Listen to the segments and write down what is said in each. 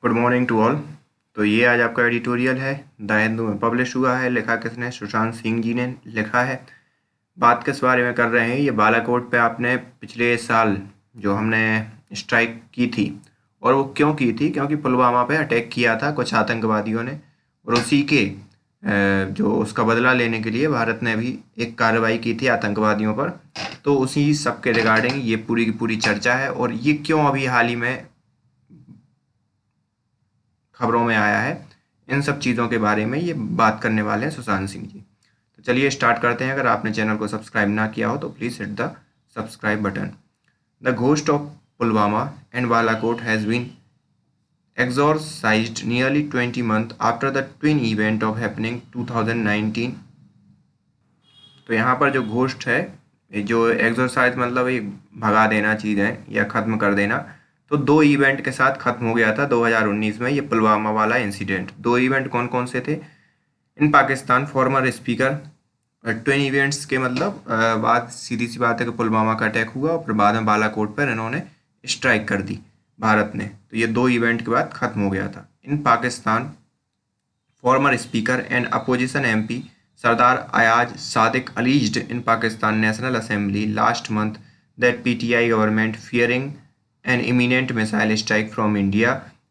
Good morning to all. तो ये आज आपका एडिटोरियल है, द हिंदू में पब्लिश हुआ है। लिखा किसने? सुशांत सिंह जी ने लिखा है। बात किस बारे में कर रहे हैं? ये बालाकोट पे आपने पिछले साल जो हमने स्ट्राइक की थी, और वो क्यों की थी? क्योंकि पुलवामा पे अटैक किया था कुछ आतंकवादियों ने, और उसी के जो उसका बदला लेने के लिए भारत ने भी एक कार्रवाई की थी आतंकवादियों पर। तो उसी सब के रिगार्डिंग ये पूरी की पूरी चर्चा है, और ये क्यों अभी हाल ही में खबरों में आया है, इन सब चीज़ों के बारे में ये बात करने वाले हैं सुशांत सिंह जी। तो चलिए स्टार्ट करते हैं। अगर आपने चैनल को सब्सक्राइब ना किया हो तो please hit the subscribe button. The ghost of Pulwama and Balakot has been exorcised nearly 20 months after the twin event of happening 2019। तो यहाँ पर जो घोस्ट है, ये जो एक्सरसाइज मतलब ये भगा देना चीज़ है या ख़त्म कर देना, तो दो इवेंट के साथ ख़त्म हो गया था 2019 में ये पुलवामा वाला इंसिडेंट। दो इवेंट कौन कौन से थे? In Pakistan former speaker, twin events के मतलब बात सीधी सी बात है कि पुलवामा का अटैक हुआ और फिर बाद में बालाकोट पर इन्होंने स्ट्राइक कर दी भारत ने। तो ये दो इवेंट के बाद ख़त्म हो गया था। इन Pakistan former speaker and opposition MP Sardar Ayaz Sadiq alleged in Pakistan National Assembly last month that PTI government, fearing an imminent missile strike from India,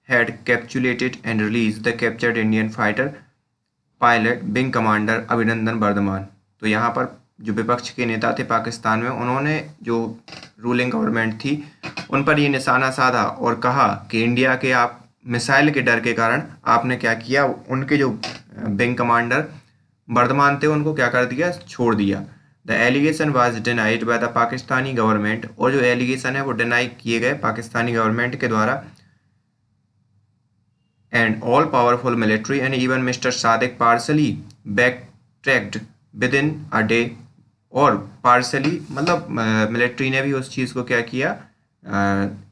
had capitulated and released the captured Indian fighter pilot wing commander Abhinandan Varthaman. तो यहाँ पर जो विपक्ष के नेता थे पाकिस्तान में, उन्होंने जो रूलिंग गवर्नमेंट थी उन पर ये निशाना साधा और कहा कि इंडिया के आप मिसाइल के डर के कारण आपने क्या किया, उनके जो विंग कमांडर वर्धमान थे उनको क्या कर दिया? छोड़ दिया। The allegation was denied by the Pakistani government, और जो एलिगेशन है वो डिनाई किए गए पाकिस्तानी गवर्नमेंट के द्वारा। And all powerful military and even Mr. Sadiq partially backtracked within a day। और पार्सली मतलब मिलिट्री ने भी उस चीज़ को क्या किया,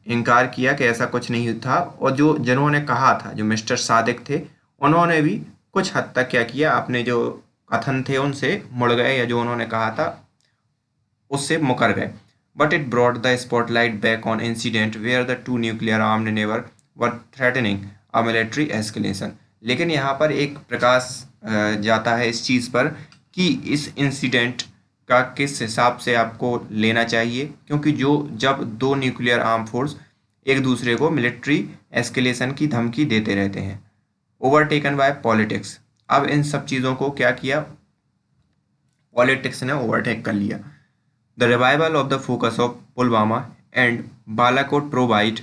इनकार किया कि ऐसा कुछ नहीं था। और जो जिन्होंने कहा था, जो मिस्टर सादिक थे, उन्होंने भी कुछ हद तक क्या किया, अपने जो कथन थे उनसे मुड़ गए, या जो उन्होंने कहा था उससे मुकर गए। But it brought the spotlight back on incident where the two nuclear armed never were threatening a military escalation. लेकिन यहाँ पर एक प्रकाश जाता है इस चीज़ पर कि इस इंसिडेंट का किस हिसाब से आपको लेना चाहिए, क्योंकि जब दो न्यूक्लियर आर्म फोर्स एक दूसरे को मिलिट्री एस्केलेशन की धमकी देते रहते हैं, ओवरटेकन बाय पॉलिटिक्स। अब इन सब चीज़ों को क्या किया? पॉलिटिक्स ने ओवरटेक कर लिया। The revival of the focus of Pulwama and Balakot provide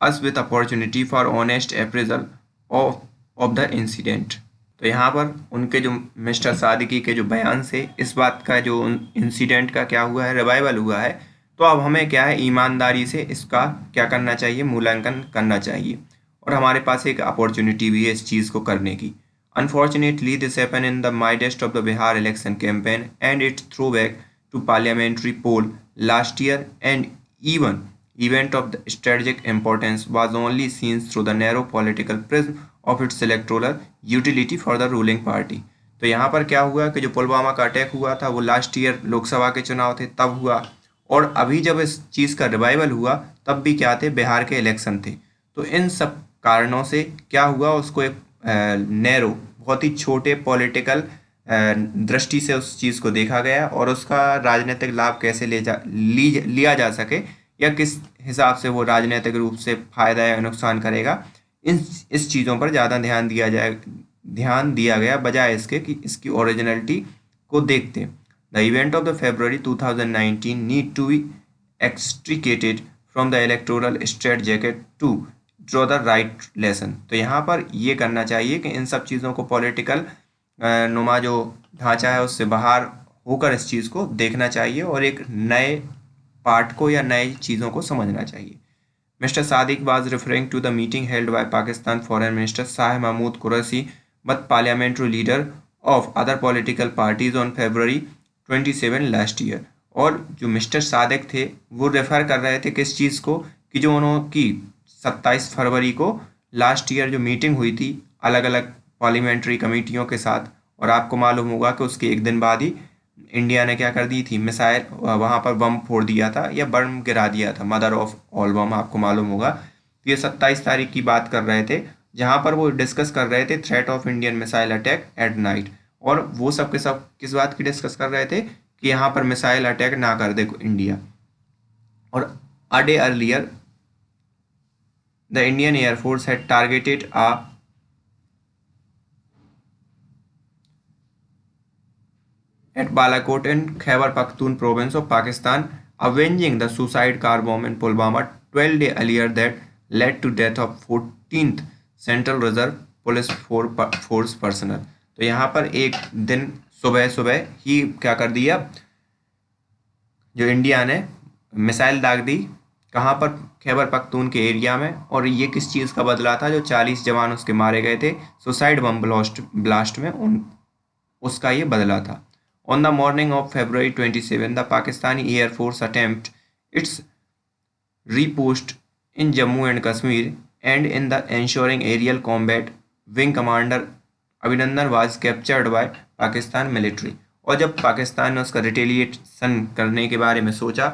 us with opportunity for honest appraisal of the incident। तो यहाँ पर उनके जो मिस्टर सादिकी के जो बयान से इस बात का जो इंसिडेंट का क्या हुआ है, रिवाइवल हुआ है। तो अब हमें क्या है, ईमानदारी से इसका क्या करना चाहिए? मूल्यांकन करना चाहिए, और हमारे पास एक अपॉर्चुनिटी भी है इस चीज़ को करने की। Unfortunately, this happened in the midst of the Bihar election campaign and its throwback to parliamentary poll last year, and even event of the strategic importance was only seen through the narrow political prism of its electoral utility for the ruling party। तो यहाँ पर क्या हुआ कि जो पुलवामा का attack हुआ था वो लास्ट ईयर लोकसभा के चुनाव थे तब हुआ, और अभी जब इस चीज़ का रिवाइवल हुआ तब भी क्या थे? बिहार के इलेक्शन थे। तो इन सब कारणों से क्या हुआ, उसको एक नैरो, बहुत ही छोटे पॉलिटिकल दृष्टि से उस चीज़ को देखा गया, और उसका राजनीतिक लाभ कैसे लिया जा सके, या किस हिसाब से वो राजनीतिक रूप से फायदा या नुकसान करेगा, इस चीज़ों पर ज़्यादा ध्यान दिया गया, बजाय इसके कि इसकी ओरिजिनलिटी को देखते। The event of the February 2019 need to be extricated from the electoral straitjacket to draw the right lesson. तो यहाँ पर ये करना चाहिए कि इन सब चीज़ों को पॉलिटिकल नुमा जो ढांचा है उससे बाहर होकर इस चीज़ को देखना चाहिए, और एक नए पार्ट को या नई चीज़ों को समझना चाहिए। Mister Sadiq was referring to the meeting held by Pakistan foreign minister Shah Mahmood Qureshi but parliamentary leader of other political parties on February 27 last year. और जो मिस्टर सादिक थे वो रेफर कर रहे थे किस चीज़ को, कि जो उन्होंने 27 फरवरी को लास्ट ईयर जो मीटिंग हुई थी अलग अलग पार्लियामेंट्री कमेटियों के साथ, और आपको मालूम होगा कि उसके एक दिन बाद ही इंडिया ने क्या कर दी थी? मिसाइल, वहाँ पर बम फोड़ दिया था या बम गिरा दिया था, मदर ऑफ ऑल बम, आपको मालूम होगा। तो ये 27 तारीख की बात कर रहे थे। जहाँ पर वो डिस्कस कर रहे थे threat of Indian missile attack at night. और वो सब के सब किस बात की डिस्कस कर रहे थे कि यहाँ पर मिसाइल अटैक ना कर दे इंडिया। और a day earlier the Indian air force had targeted at Balakot in Khyber Pakhtunkhwa province of Pakistan, avenging the suicide car bomb in Pulwama 12 days earlier that led to death of 14th Central Reserve Police Force personnel। तो यहाँ पर एक दिन सुबह सुबह ही क्या कर दिया, जो इंडिया ने मिसाइल दाग दी कहाँ पर, खैबर पख्तून के एरिया में। और ये किस चीज़ का बदला था, जो 40 जवान उसके मारे गए थे सुसाइड बम ब्लास्ट में, उन उसका ये बदला था। On the morning of February 27, the Pakistani Air Force attempt its repost in Jammu and Kashmir, and in the ensuing aerial combat, wing commander अभिनंदन was captured by Pakistan military। और जब पाकिस्तान ने उसका रिटेलिएशन करने के बारे में सोचा,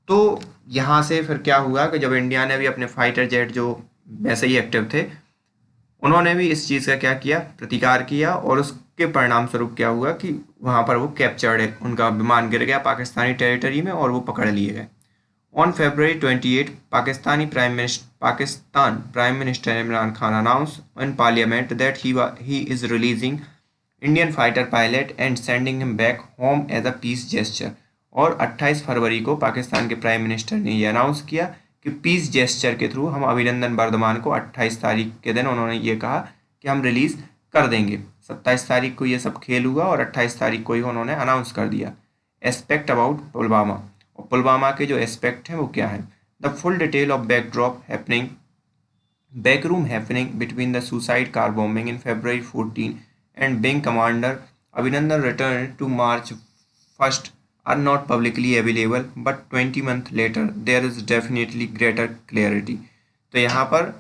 तो यहाँ से फिर क्या हुआ कि जब इंडिया ने भी अपने फाइटर जेट जो वैसे ही एक्टिव थे, उन्होंने भी इस चीज़ का क्या किया, प्रतिकार किया। और उसके परिणाम स्वरूप क्या हुआ कि वहाँ पर वो कैप्चर्ड है, उनका विमान गिर गया पाकिस्तानी टेरिटरी में और वो पकड़ लिए गए। On February 28 Pakistan prime minister Imran Khan announce in parliament that he is releasing Indian fighter pilot and sending him back home as a peace gesture. और 28 फरवरी को पाकिस्तान के प्राइम मिनिस्टर ने ये अनाउंस किया कि पीस जेस्चर के थ्रू हम अभिनंदन वर्धमान को 28 तारीख के दिन उन्होंने ये कहा कि हम रिलीज़ कर देंगे। 27 तारीख को ये सब खेल हुआ और 28 तारीख को ही उन्होंने अनाउंस कर दिया। एस्पेक्ट अबाउट पुलवामा, और पुलवामा के जो एस्पेक्ट हैं वो क्या है, the full detail of backroom happening between the suicide car bombing in February 14 and Wing Commander Abhinandan return to March 1st are not publicly available, but 20 months later there is definitely greater clarity। तो यहाँ पर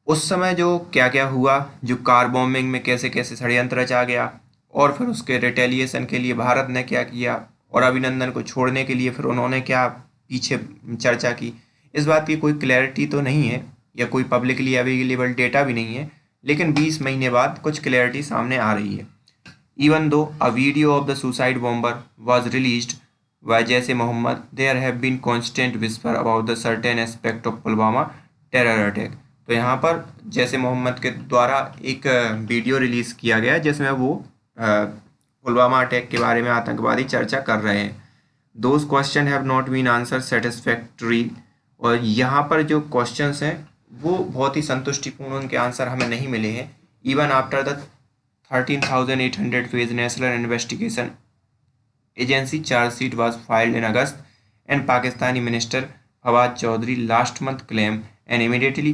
उस समय जो क्या क्या हुआ, जो कार बॉम्बिंग में कैसे कैसे षड्यंत्र रचा गया, और फिर उसके रिटेलिएशन के लिए भारत ने क्या किया, और अभिनंदन को छोड़ने के लिए फिर उन्होंने क्या पीछे चर्चा की, इस बात की कोई क्लैरिटी तो नहीं है या कोई पब्लिकली अवेलेबल डेटा भी नहीं है। लेकिन 20 महीने बाद कुछ क्लैरिटी सामने आ रही है। Even though a video of the suicide bomber was released by Jaish-e Mohammed, there have been constant whisper about the certain aspect of Pulwama terror attack। तो यहाँ पर जैसे मोहम्मद के द्वारा एक वीडियो रिलीज़ किया गया जिसमें वो पुलवामा अटैक के बारे में आतंकवादी चर्चा कर रहे हैं। Those questions have not been answered satisfactorily। और यहाँ पर जो क्वेश्चंस हैं वो बहुत ही संतुष्टिपूर्ण उनके आंसर हमें नहीं मिले हैं। Even after the 13,800 page national investigation agency chargesheet was filed in August, and Pakistani Minister Fawad Chaudhry last month claimed and immediately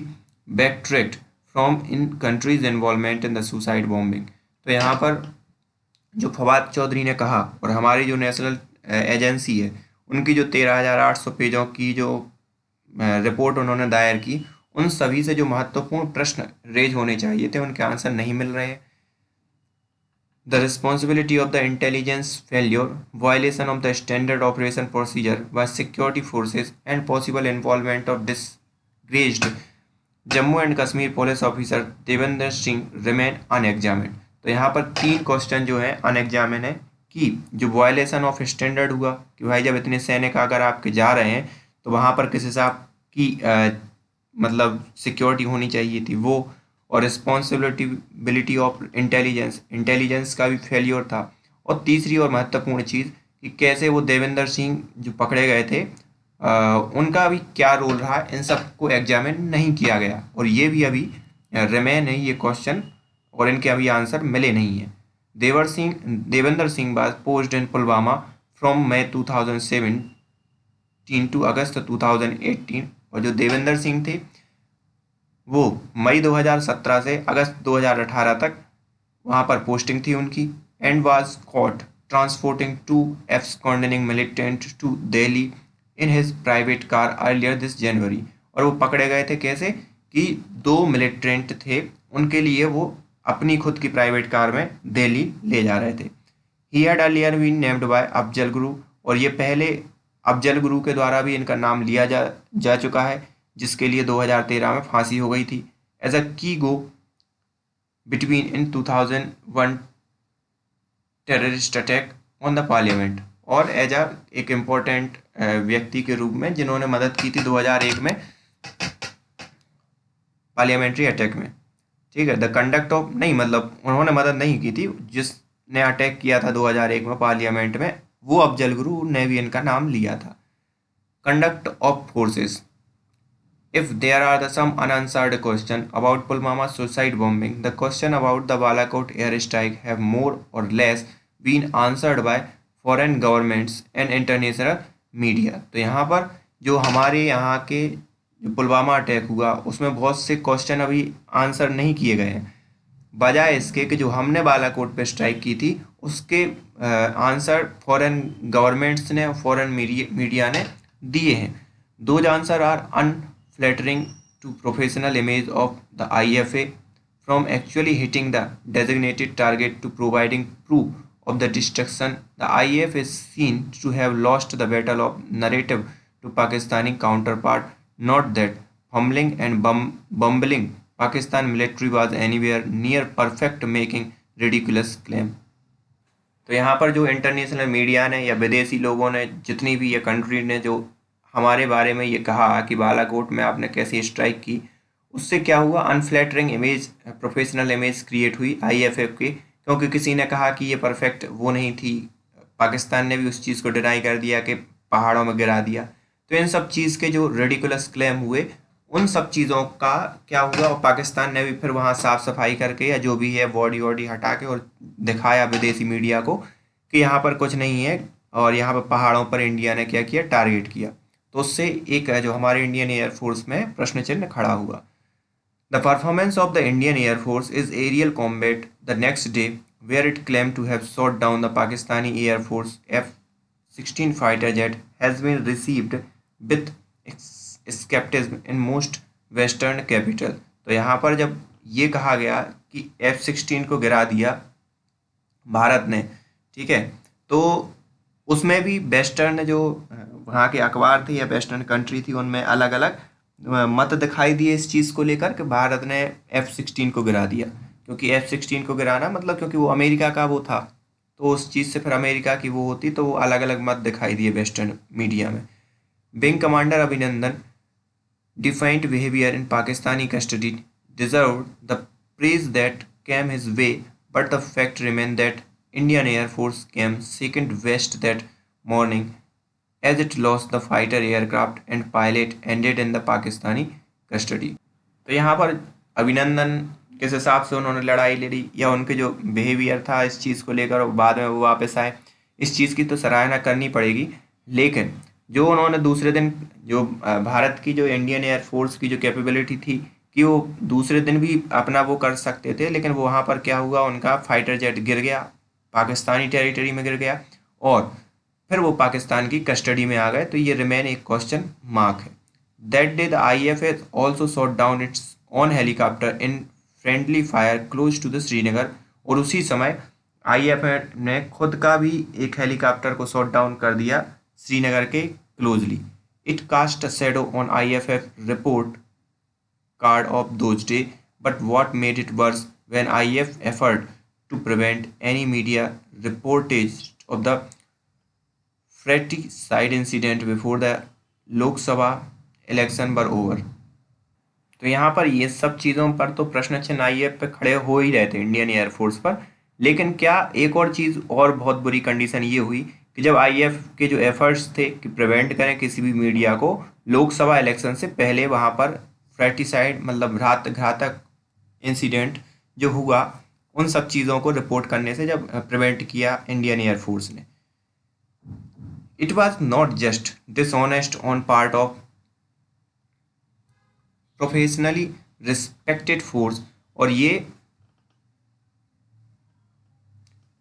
backtracked from in country's involvement in the suicide bombing। तो यहाँ पर जो फवाद चौधरी ने कहा और हमारी जो national agency है उनकी जो 13,800 पेजों की जो रिपोर्ट उन्होंने दायर की, उन सभी से जो महत्वपूर्ण प्रश्न रेज होने चाहिए थे उनके आंसर नहीं मिल रहे हैं। The responsibility of the intelligence failure, violation of the standard operation procedure by security forces, and possible involvement of disgraced Jammu and Kashmir police officer Devendra Singh remain unexamined। तो यहाँ पर 3 क्वेश्चन जो है अनएग्जामिन है कि जो वायलेशन ऑफ स्टैंडर्ड हुआ कि भाई जब इतने सैनिक अगर आपके जा रहे हैं तो वहाँ पर किस हिसाब की मतलब सिक्योरिटी होनी चाहिए थी वो, और रिस्पॉन्सिबिलिटी ऑफ इंटेलिजेंस का भी फेलियर था। और तीसरी और महत्वपूर्ण चीज़ कि कैसे वो देवेंद्र सिंह जो पकड़े गए थे उनका भी क्या रोल रहा, इन सब को एग्जामिन नहीं किया गया। और ये भी अभी रिमेन है ये क्वेश्चन, और इनके अभी आंसर मिले नहीं हैं। Devendra Singh was posted in Pulwama from May 2017 to August 2018। और जो देवेंद्र सिंह थे वो मई 2017 से अगस्त 2018 तक वहाँ पर पोस्टिंग थी उनकी, and was caught transporting 2 absconding militant to Delhi in his private car earlier this January. और वो पकड़े गए थे कैसे कि 2 मिलिटेंट थे, उनके लिए वो अपनी खुद की प्राइवेट कार में दिल्ली ले जा रहे थे। He had earlier been named by Afzal Guru, और ये पहले अफजल गुरु के द्वारा भी इनका नाम लिया जा चुका है, जिसके लिए 2013 में फांसी हो गई थी। as a key go between in 2001 terrorist attack on the parliament, और एज अ एक इम्पोर्टेंट व्यक्ति के रूप में जिन्होंने मदद की थी 2001 में पार्लियामेंट्री अटैक में। ठीक है, द कंडक्ट ऑफ नहीं, मतलब उन्होंने मदद नहीं की थी, जिसने अटैक किया था 2001 में पार्लियामेंट में वो अफजल गुरु ने भी इनका नाम लिया था। Conduct of forces, if there are some unanswered question about Pulwama suicide bombing, the question about the Balakot airstrike have more or less been answered by foreign governments and international media। तो यहाँ पर जो हमारे यहाँ के जो Pulwama attack हुआ उसमें बहुत से क्वेश्चन अभी आंसर नहीं किए गए हैं, बजाय इसके कि जो हमने बालाकोट पे स्ट्राइक की थी उसके आंसर फॉरेन गवर्नमेंट्स ने, फॉरेन मीडिया ने दिए हैं। Those answer are unflattering to professional image of the IFA, from actually hitting the designated target to providing proof of the destruction. The IF is seen to have lost the battle of narrative to Pakistani counterpart, not that fumbling and bumbling Pakistan military was anywhere near perfect making ridiculous claim। तो यहाँ पर जो international media ने या विदेशी लोगों ने, जितनी भी ये कंट्री ने जो हमारे बारे में ये कहा कि बालाकोट में आपने कैसे स्ट्राइक की, उससे क्या हुआ, अनफ्लैटरिंग इमेज, प्रोफेशनल इमेज क्रिएट हुई आईएफएफ की, क्योंकि किसी ने कहा कि ये परफेक्ट वो नहीं थी, पाकिस्तान ने भी उस चीज़ को डिनाई कर दिया कि पहाड़ों में गिरा दिया। तो इन सब चीज़ के जो रेडिकुलस क्लेम हुए उन सब चीज़ों का क्या हुआ, और पाकिस्तान ने भी फिर वहाँ साफ़ सफाई करके या जो भी है बॉडी वॉडी हटा के और दिखाया विदेशी मीडिया को कि यहाँ पर कुछ नहीं है, और यहाँ पर पहाड़ों पर इंडिया ने क्या किया, टारगेट किया। तो उससे एक जो हमारे इंडियन एयरफोर्स में प्रश्न चिन्ह खड़ा हुआ। The performance of the Indian air force is aerial combat the next day, where it claim to have shot down the Pakistani air force F-16 fighter jet has been received with scepticism in most western capital. तो यहाँ पर जब ये कहा गया कि F-16 को गिरा दिया भारत ने, ठीक है, तो उसमें भी वेस्टर्न जो वहाँ के अखबार थे या वेस्टर्न कंट्री थी उनमें अलग अलग मत दिखाई दिए इस चीज़ को लेकर कि भारत ने F-16 को गिरा दिया, क्योंकि F-16 को गिराना मतलब क्योंकि वो अमेरिका का वो था, तो उस चीज़ से फिर अमेरिका की वो होती, तो वो अलग अलग मत दिखाई दिए वेस्टर्न मीडिया में। विंग कमांडर अभिनंदन defiant behavior in Pakistani custody deserved the praise that came his way, but the fact remained that Indian Air Force came second best that morning, as it lost the fighter aircraft and pilot ended in the Pakistani custody। तो यहाँ पर अभिनंदन किस हिसाब से उन्होंने लड़ाई लड़ी या उनके जो बिहेवियर था इस चीज़ को लेकर और बाद में वो वापस आए, इस चीज़ की तो सराहना करनी पड़ेगी। लेकिन जो उन्होंने दूसरे दिन जो भारत की जो इंडियन एयरफोर्स की जो कैपेबिलिटी थी कि वो दूसरे दिन भी अपना वो कर सकते थे, लेकिन वो वहाँ पर क्या हुआ, उनका फाइटर जेट गिर गया, पाकिस्तानी टेरिटरी में गिर गया और फिर वो पाकिस्तान की कस्टडी में आ गए। तो ये रिमेन एक क्वेश्चन मार्क है। That day the IFA also shot down its own helicopter in friendly fire close to the Srinagar, और उसी समय IFA ने खुद का भी एक हेलीकॉप्टर को शॉट डाउन कर दिया श्रीनगर के closely. It cast a shadow on IFF report card of those day, but what made it worse when IF effort to prevent any media reportage of the fratricide incident before the Lok Sabha election were over. तो यहाँ पर ये सब चीज़ों पर तो प्रश्न चिन्ह IF पे खड़े हो ही रहे थे इंडियन एयरफोर्स पर, लेकिन क्या एक और चीज़ और बहुत बुरी कंडीशन ये हुई कि जब IF के जो एफर्ट्स थे कि प्रिवेंट करें किसी भी मीडिया को लोकसभा इलेक्शन से पहले, वहाँ पर फ्रैटिसाइड मतलब घातक इंसिडेंट जो हुआ उन सब चीज़ों को रिपोर्ट करने से जब प्रिवेंट किया इंडियन एयरफोर्स ने। It was not just dishonest on part of professionally respected force, और ये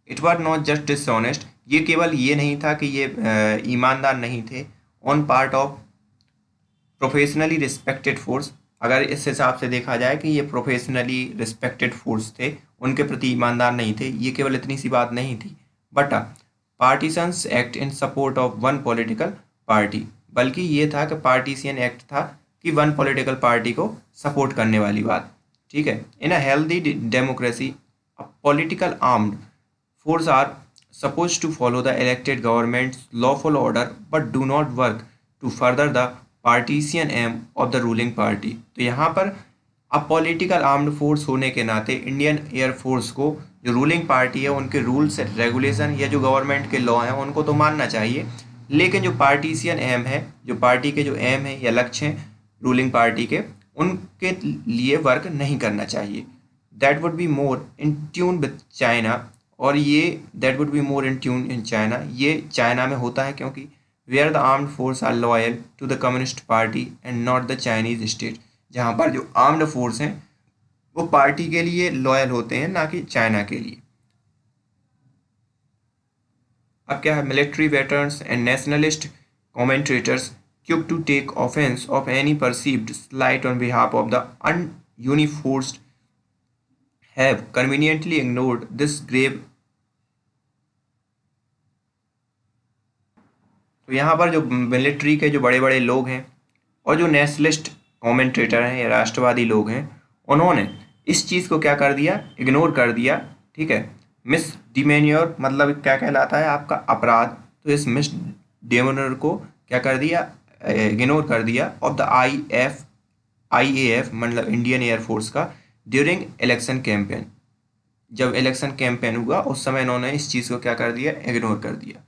it was not just dishonest, ये केवल ये नहीं था कि ये ईमानदार नहीं थे on part of professionally respected force. अगर इस हिसाब से देखा जाए कि ये प्रोफेशनली रिस्पेक्टेड फोर्स थे, उनके प्रति ईमानदार नहीं थे, ये केवल इतनी सी बात नहीं थी, but partisans act in support of one political party, बल्कि ये था कि पार्टीशियन एक्ट था कि वन पॉलिटिकल पार्टी को सपोर्ट करने वाली बात। ठीक है। In a healthy democracy a political armed force are supposed to follow the elected government's lawful order but do not work to further the partisan aim of the ruling party। तो यहाँ पर अब political armed force होने के नाते Indian air force को जो ruling party है उनके रूल्स रेगुलेशन या जो गवर्नमेंट के लॉ हैं उनको तो मानना चाहिए, लेकिन जो पार्टीसियन एम है, जो पार्टी के जो एम है या लक्ष्य हैं रूलिंग पार्टी के, उनके लिए वर्क नहीं करना चाहिए। That would be more in tune with China, और ये that would be more in tune in China, ये चाइना में होता है क्योंकि where the armed force are loyal to the communist party and not the Chinese state. जहाँ पर जो आर्म्ड फोर्स हैं वो पार्टी के लिए लॉयल होते हैं, ना कि चाइना के लिए। अब क्या है, military veterans and nationalist commentators quick to take offence of any perceived slight on behalf of the ununiformed have conveniently ignored this grave. तो यहाँ पर जो मिलिट्री के जो बड़े बड़े लोग हैं और जो नेशनलिस्ट कमेंटेटर हैं या राष्ट्रवादी लोग हैं, उन्होंने इस चीज़ को क्या कर दिया, इग्नोर कर दिया। ठीक है, मिस डिमेन्योर मतलब क्या कहलाता है आपका अपराध, तो इस मिस डिमेन्योर को क्या कर दिया, इग्नोर कर दिया ऑफ द IAF मतलब इंडियन एयरफोर्स का ड्यूरिंग इलेक्शन कैंपेन। जब इलेक्शन कैंपेन हुआ उस समय इन्होंने इस चीज़ को क्या कर दिया, इग्नोर कर दिया।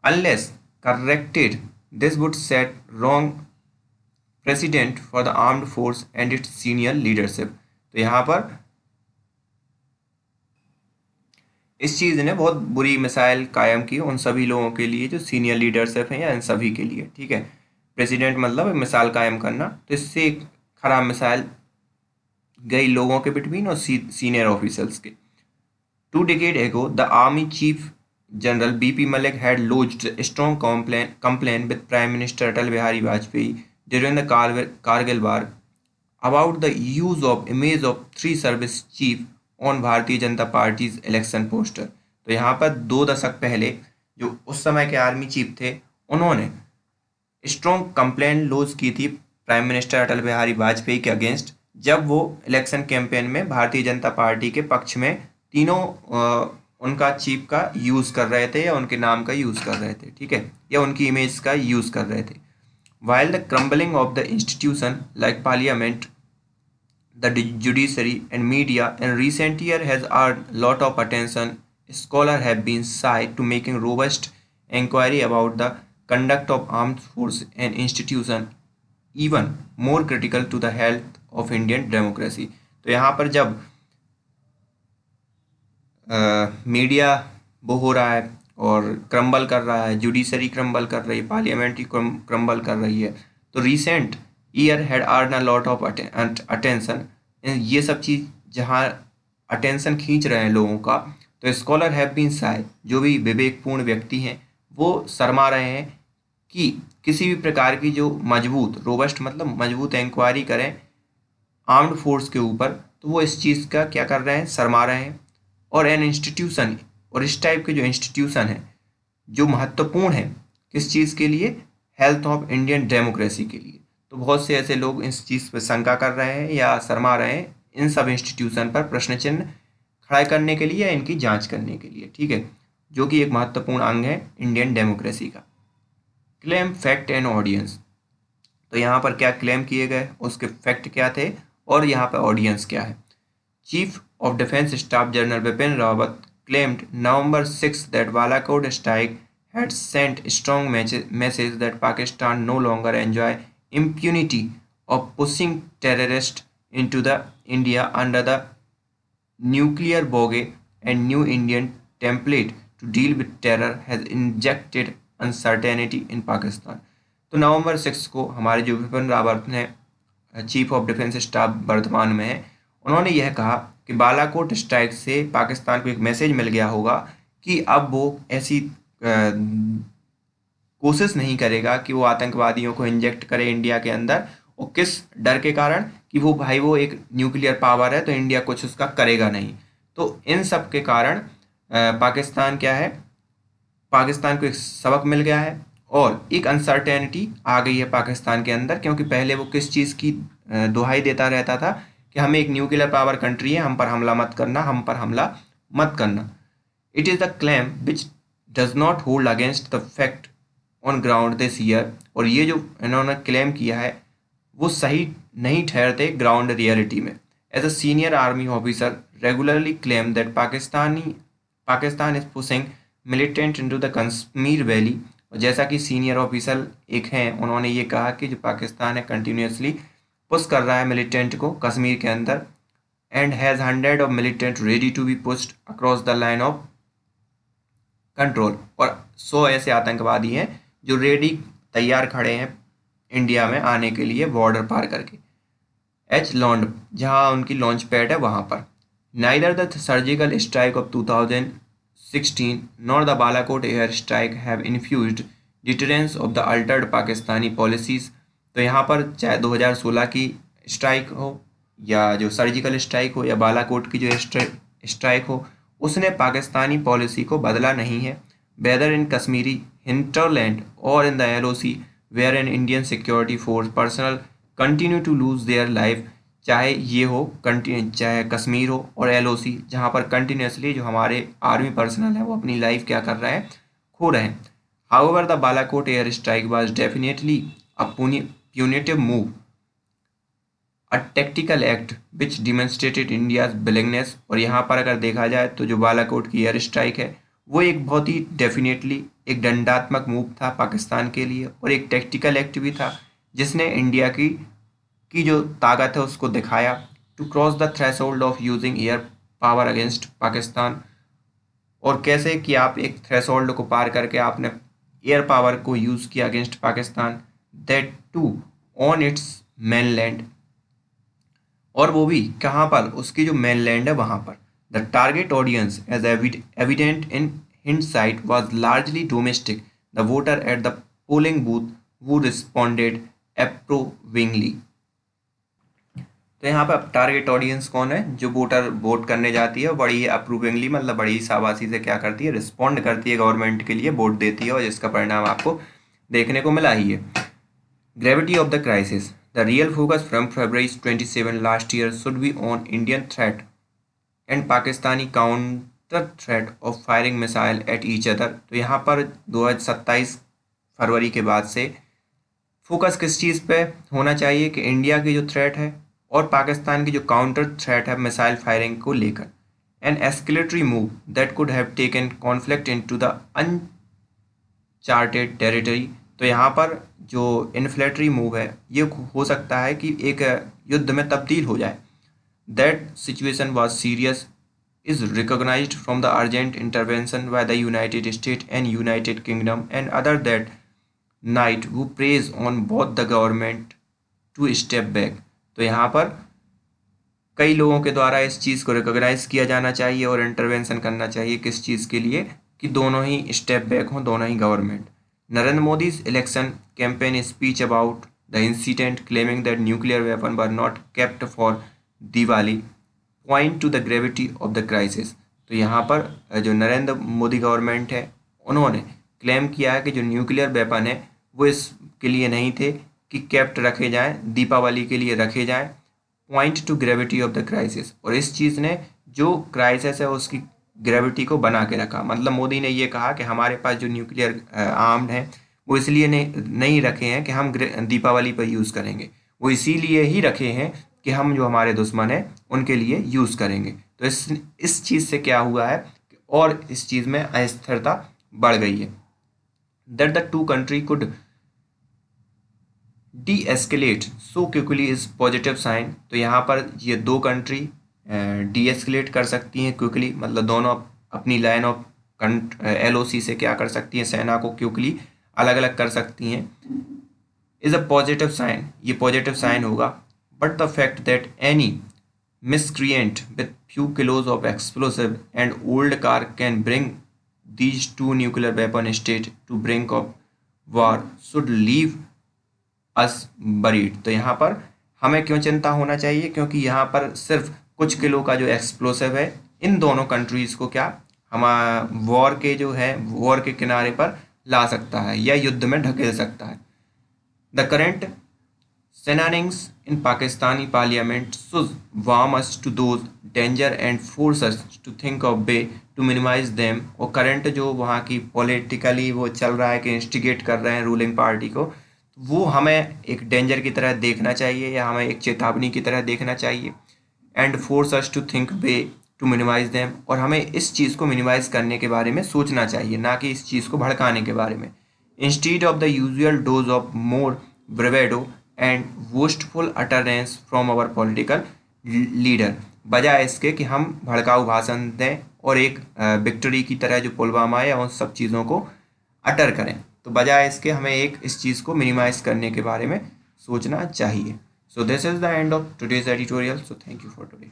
Unless corrected, this would set wrong precedent for the armed force and its senior leadership। तो यहाँ पर इस चीज़ ने बहुत बुरी मिसाइल कायम की उन सभी लोगों के लिए जो सीनियर लीडरशिप हैं या इन सभी के लिए। ठीक है, प्रेसिडेंट मतलब मिसाइल कायम करना, तो इससे एक खराब मिसाइल गई लोगों के बिटवीन और सीनियर ऑफिसर्स के। 2 decades ago, the Army Chief General B.P. Malik had lodged a strong complaint with Prime Minister Atal Bihari Vajpayee during the Kargil War about the use of image of 3 service chief on Bharatiya Janata parties election poster. तो यहाँ पर 2 दशक पहले जो उस समय के army chief थे, उन्होंने स्ट्रॉन्ग कंप्लेंट लॉन्च की थी प्राइम मिनिस्टर अटल बिहारी वाजपेयी के अगेंस्ट, जब वो इलेक्शन कैंपेन में भारतीय जनता पार्टी के पक्ष में तीनों उनका चीफ का यूज़ कर रहे थे या उनके नाम का यूज़ कर रहे थे। ठीक है, या उनकी इमेज का यूज़ कर रहे थे। While the crumbling of the institution like parliament, the judiciary and media in recent year has earned lot of attention, scholars have been shy to making robust inquiry about the conduct of armed force and institution even more critical to the health of Indian democracy। तो यहाँ पर जब media वो हो रहा है और crumble कर रहा है, जुडिशरी क्रम्बल कर रही है, पार्लियामेंट्री क्रम्बल कर रही है, तो recent year had earn a lot of attention. ये सब चीज़ जहाँ अटेंशन खींच रहे हैं लोगों का, तो स्कॉलर हैव बीन शाय, जो भी विवेकपूर्ण व्यक्ति हैं वो शर्मा रहे हैं कि किसी भी प्रकार की जो मजबूत, रोबस्ट मतलब मजबूत इंक्वायरी करें आर्म्ड फोर्स के ऊपर, तो वो इस चीज़ का क्या कर रहे हैं, शर्मा रहे हैं। और एन इंस्टीट्यूशन, और इस टाइप के जो इंस्टीट्यूशन है जो महत्वपूर्ण है किस चीज़ के लिए, हेल्थ ऑफ इंडियन डेमोक्रेसी के लिए, तो बहुत से ऐसे लोग इस चीज़ पर शंका कर रहे हैं या शर्मा रहे हैं इन सब इंस्टीट्यूशन पर प्रश्न चिन्ह खड़ा करने के लिए या इनकी जांच करने के लिए। ठीक है, जो कि एक महत्वपूर्ण अंग है इंडियन डेमोक्रेसी का। Claim, fact and audience. तो यहाँ पर क्या क्लेम किए गए, उसके फैक्ट क्या थे और यहाँ पर ऑडियंस क्या है। Chief of Defence Staff General Bipin Rawat claimed November 6 that Balakot strike had sent strong message that Pakistan no longer enjoy impunity of pushing terrorists into the India under the nuclear bogey, and new Indian template to deal with terror has injected uncertainty in Pakistan। तो नवंबर 6 को हमारे जो बिपिन रावत ने chief of defence staff वर्तमान में है, उन्होंने यह कहा कि बालाकोट स्ट्राइक से पाकिस्तान को एक मैसेज मिल गया होगा कि अब वो ऐसी कोशिश नहीं करेगा कि वो आतंकवादियों को इंजेक्ट करे इंडिया के अंदर, और किस डर के कारण कि वो भाई वो एक न्यूक्लियर पावर है तो इंडिया कुछ उसका करेगा नहीं। तो इन सब के कारण पाकिस्तान क्या है, पाकिस्तान को एक सबक मिल गया है और एक अनसर्टेनिटी आ गई है पाकिस्तान के अंदर, क्योंकि पहले वो किस चीज़ की दुहाई देता रहता था कि हम एक न्यूक्लियर पावर कंट्री है, हम पर हमला मत करना, हम पर हमला मत करना। It is the claim which does not hold against the fact on ground this year. और ये जो इन्होंने क्लेम किया है वो सही नहीं ठहरते ग्राउंड रियलिटी में। As a senior army officer regularly claim that Pakistan is pushing militant into the Kashmir valley. और जैसा कि सीनियर ऑफिसर एक हैं, उन्होंने ये कहा कि जो पाकिस्तान है कंटिन्यूसली पुश कर रहा है मिलिटेंट को कश्मीर के अंदर, and has hundred of militant ready to be pushed across the line of control. और 100 ऐसे आतंकवादी हैं जो रेडी तैयार खड़े हैं इंडिया में आने के लिए बॉर्डर पार करके। एच लॉन्ड जहां उनकी लॉन्च पैड है वहां पर। Neither the surgical strike off 2016 nor the Balakot air strike have infused deterrence of the Altered Pakistani policies. तो यहाँ पर चाहे 2016 की स्ट्राइक हो या जो सर्जिकल स्ट्राइक हो या बालाकोट की जो स्ट्राइक हो, उसने पाकिस्तानी पॉलिसी को बदला नहीं है। वेदर इन कश्मीरी हिंटरलैंड और in the LOC where an Indian security force personnel continue to lose their life. चाहे ये हो चाहे कश्मीर हो और LOC जहाँ पर कंटिन्यूसली जो हमारे आर्मी पर्सनल हैं वो अपनी लाइफ क्या कर रहे हैं, खो रहे हैं। However the Balakot air strike was definitely a punitive move, a tactical act which demonstrated India's willingness. और यहाँ पर अगर देखा जाए तो जो बालाकोट की एयर स्ट्राइक है वो एक बहुत ही डेफिनेटली एक दंडात्मक मूव था पाकिस्तान के लिए और एक टेक्टिकल एक्ट भी था जिसने इंडिया की जो ताकत है उसको दिखाया to cross the threshold of using air power against Pakistan. और कैसे कि आप एक थ्रेशोल्ड को पार करके आपने एयर पावर को यूज़ किया against Pakistan, that too on its mainland. और वो भी कहाँ पर, उसकी जो मेनलैंड है वहाँ पर। The target audience as evident in hindsight was largely domestic, the voter at the polling booth who responded approvingly। तो यहाँ पर अब टारगेट ऑडियंस कौन है, जो वोटर वोट करने जाती है बड़ी अप्रूविंगली मतलब बड़ी शाबाशी से क्या करती है, रिस्पॉन्ड करती है गवर्नमेंट के लिए, वोट देती है और जिसका परिणाम आपको देखने को मिला ही है। Gravity of the crisis, the real focus from February 27 last year should be on Indian threat and Pakistani counter threat of firing missile at each other. तो यहाँ पर 27 फरवरी के बाद से फोकस किस चीज़ पे होना चाहिए कि इंडिया की जो थ्रेट है और पाकिस्तान की जो काउंटर थ्रेट है मिसाइल फायरिंग को लेकर। An escalatory move that could have taken conflict into the uncharted territory. तो यहाँ पर जो इन्फ्लेटरी मूव है ये हो सकता है कि एक युद्ध में तब्दील हो जाए। That situation was serious is recognized from the urgent intervention by the United States and United Kingdom and other that night who praise on both the government to step back। तो यहाँ पर कई लोगों के द्वारा इस चीज़ को रिकॉग्नाइज किया जाना चाहिए और इंटरवेंशन करना चाहिए किस चीज़ के लिए, कि दोनों ही स्टेप बैक हों, दोनों ही गवर्नमेंट। नरेंद्र मोदी's election campaign speech about the incident claiming that nuclear weapons were not kept for Diwali point two the gravity of the crisis. तो यहाँ पर जो नरेंद्र मोदी गवर्नमेंट है उन्होंने क्लेम किया है कि जो न्यूक्लियर वेपन है वो इसके लिए नहीं थे कि केप्ट रखे जाएं, दीपावली के लिए रखे जाएं, point two gravity of the crisis. और इस चीज़ ने जो क्राइसिस है उसकी ग्रेविटी को बना के रखा। मतलब मोदी ने ये कहा कि हमारे पास जो न्यूक्लियर आर्म्ड हैं वो इसलिए नहीं रखे हैं कि हम दीपावली पर यूज़ करेंगे, वो इसीलिए ही रखे हैं कि हम जो हमारे दुश्मन हैं उनके लिए यूज़ करेंगे। तो इस चीज़ से क्या हुआ है और इस चीज़ में अस्थिरता बढ़ गई है। That the two country could de escalate so quickly is positive sign. तो यहाँ पर ये दो कंट्री डी एस्केलेट कर सकती हैं क्विकली, मतलब दोनों अपनी लाइन ऑफ LOC से क्या कर सकती हैं, सेना को क्विकली अलग अलग कर सकती हैं, इज़ अ पॉजिटिव साइन, ये पॉजिटिव साइन होगा। But the fact that any miscreant with few kilos of explosive and old car can bring these two nuclear weapon state to brink of war should leave us worried। तो यहाँ पर हमें क्यों चिंता होना चाहिए, क्योंकि यहाँ पर सिर्फ कुछ किलो का जो एक्सप्लोसिव है इन दोनों कंट्रीज़ को क्या हम वॉर के जो है वॉर के किनारे पर ला सकता है या युद्ध में ढकेल सकता है। The current Senators in Pakistani parliament should warn us to those danger and force us to think of way to minimize them। और करंट जो वहाँ की पॉलिटिकली वो चल रहा है कि इंस्टिगेट कर रहे हैं रूलिंग पार्टी को, वो हमें एक डेंजर की तरह देखना चाहिए या हमें एक चेतावनी की तरह देखना चाहिए। And force us to think way to minimise them, और हमें इस चीज़ को मिनिमाइज करने के बारे में सोचना चाहिए, ना कि इस चीज़ को भड़काने के बारे में। Instead of the usual dose of more bravado and boastful utterance from our political leader, बजाय इसके कि हम भड़काऊ भाषण दें और एक विक्ट्री की तरह जो पुलवामा है उन सब चीज़ों को अटर करें, तो बजाय इसके हमें एक इस चीज़ को मिनिमाइज करने के बारे में सोचना चाहिए। So this is the end of today's editorial. So thank you for today.